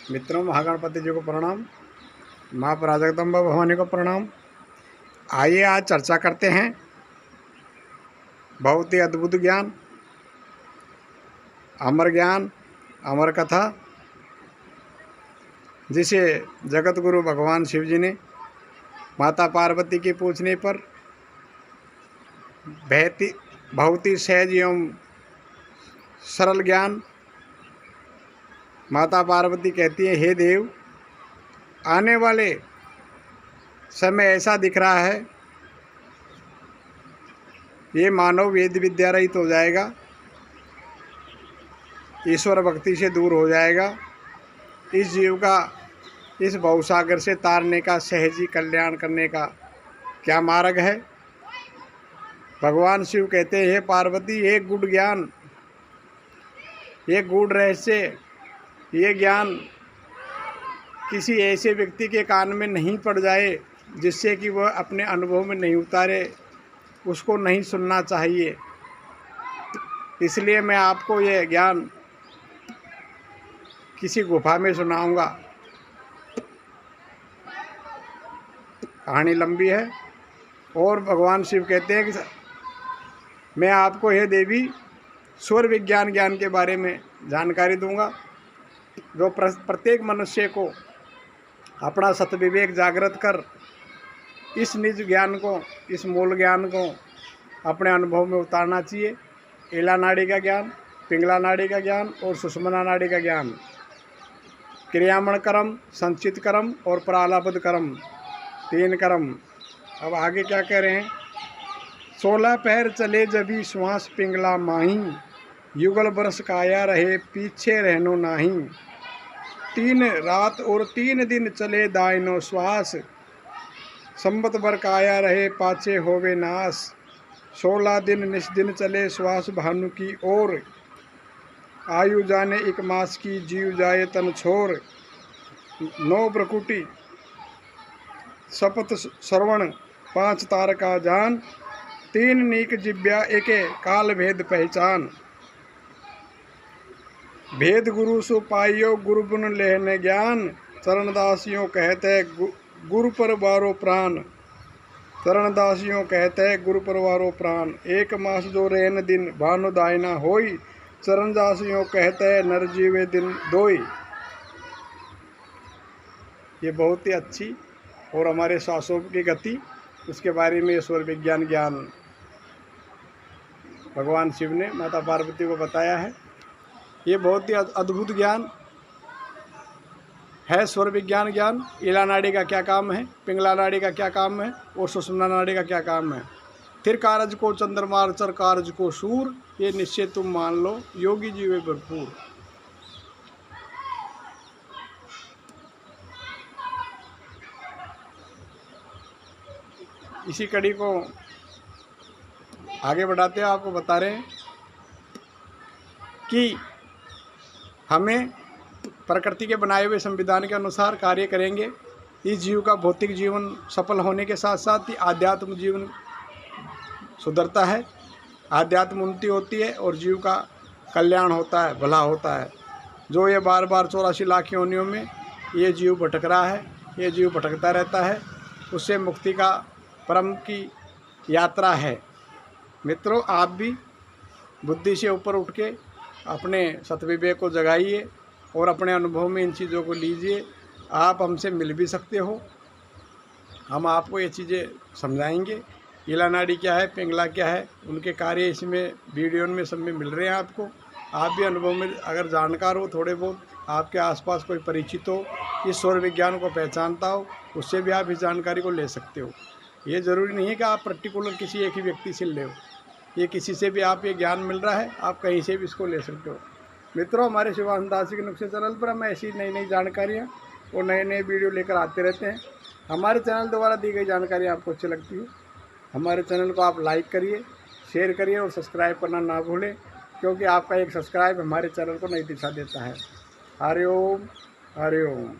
मित्रों, महागणपति जी को प्रणाम, माँ पराजगदम्बा भवानी को प्रणाम। आइए आज चर्चा करते हैं बहुत ही अद्भुत ज्ञान, अमर ज्ञान, अमर कथा, जिसे जगत गुरु भगवान शिव जी ने माता पार्वती के पूछने पर बहुत ही सहज एवं सरल ज्ञान माता पार्वती कहती है, हे देव, आने वाले समय ऐसा दिख रहा है, ये मानव वेद विद्या रहित हो जाएगा, ईश्वर भक्ति से दूर हो जाएगा। इस जीव का इस भवसागर से तारने का, सहजी कल्याण करने का क्या मार्ग है? भगवान शिव कहते हैं, हे पार्वती, ये गूढ़ ज्ञान, ये गूढ़ रहस्य, ये ज्ञान किसी ऐसे व्यक्ति के कान में नहीं पड़ जाए जिससे कि वह अपने अनुभव में नहीं उतारे, उसको नहीं सुनना चाहिए। इसलिए मैं आपको ये ज्ञान किसी गुफा में सुनाऊंगा। कहानी लंबी है और भगवान शिव कहते हैं कि मैं आपको, हे देवी, स्वर विज्ञान ज्ञान के बारे में जानकारी दूंगा, जो प्रत्येक मनुष्य को अपना सतविवेक जागृत कर इस निज ज्ञान को, इस मूल ज्ञान को अपने अनुभव में उतारना चाहिए। ईला नाड़ी का ज्ञान, पिंगला नाड़ी का ज्ञान और सुषुम्ना नाड़ी का ज्ञान, क्रियामण कर्म, संचित कर्म और प्रालाबद्ध कर्म, 3 कर्म। अब आगे क्या कह रहे हैं? 16 पैर चले जभी श्वास पिंगला माही, युगल बरस काया रहे पीछे रहनो नाही, 3 रात और 3 दिन चले दायनो श्वास, संबत भर काया रहे पाछे होवे नाश, 16 दिन निस्दिन चले श्वास भानु की ओर, आयु जाने 1 मास की जीव जाए तन छोर, 9 प्रकुटी शपथ श्रवण 5 तारका जान, 3 नीक जिब्या एके काल भेद पहचान, भेद गुरु सु पाइयो गुरु गुण लेहने ज्ञान, चरणदासियों कहते गुरु पर वारो प्राण, चरणदासियों कहते गुरु पर वारो प्राण, 1 मास जो रहन दिन भानु दायना होई, चरणदासियों कहते नर जीवे दिन दोई। ये बहुत ही अच्छी और हमारे श्वासों की गति, उसके बारे में ईश्वर विज्ञान ज्ञान भगवान शिव ने माता पार्वती को बताया है। ये बहुत ही अद्भुत ज्ञान है, स्वर विज्ञान ज्ञान। ईला नाड़ी का क्या काम है, पिंगला नाड़ी का क्या काम है और सुषुम्ना नाड़ी का क्या काम है। फिर कारज को चंद्रमार चर कारज को सूर, ये निश्चय तुम मान लो, योगी जीवे भरपूर। इसी कड़ी को आगे बढ़ाते हैं, आपको बता रहे हैं कि हमें प्रकृति के बनाए हुए संविधान के अनुसार कार्य करेंगे। इस जीव का भौतिक जीवन सफल होने के साथ साथ ही आध्यात्म जीवन सुधरता है, आध्यात्म उन्नति होती है और जीव का कल्याण होता है, भला होता है। जो ये बार बार 84 लाख योनियों में ये जीव भटक रहा है, ये जीव भटकता रहता है, उससे मुक्ति का परम की यात्रा है। मित्रों, आप भी बुद्धि से ऊपर उठ के अपने सतविवेक को जगाइए और अपने अनुभव में इन चीज़ों को लीजिए। आप हमसे मिल भी सकते हो, हम आपको ये चीज़ें समझाएंगे। ईला नाड़ी क्या है, पिंगला क्या है, उनके कार्य इसमें वीडियो में सब में मिल रहे हैं आपको। आप भी अनुभव में अगर जानकार हो, थोड़े बहुत आपके आसपास कोई परिचित हो, इस स्वर विज्ञान को पहचानता हो, उससे भी आप इस जानकारी को ले सकते हो। ये ज़रूरी नहीं है कि आप पर्टिकुलर किसी एक ही व्यक्ति से ले हो, ये किसी से भी आप ये ज्ञान मिल रहा है, आप कहीं से भी इसको ले सकते हो। मित्रों, हमारे शिवानंद दासी के नुस्खे चैनल पर हम ऐसी नई जानकारियाँ और नए वीडियो लेकर आते रहते हैं। हमारे चैनल द्वारा दी गई जानकारी आपको अच्छी लगती है, हमारे चैनल को आप लाइक करिए, शेयर करिए और सब्सक्राइब करना ना भूलें, क्योंकि आपका एक सब्सक्राइब हमारे चैनल को नई दिशा देता है। हरि ओम, हरि ओम।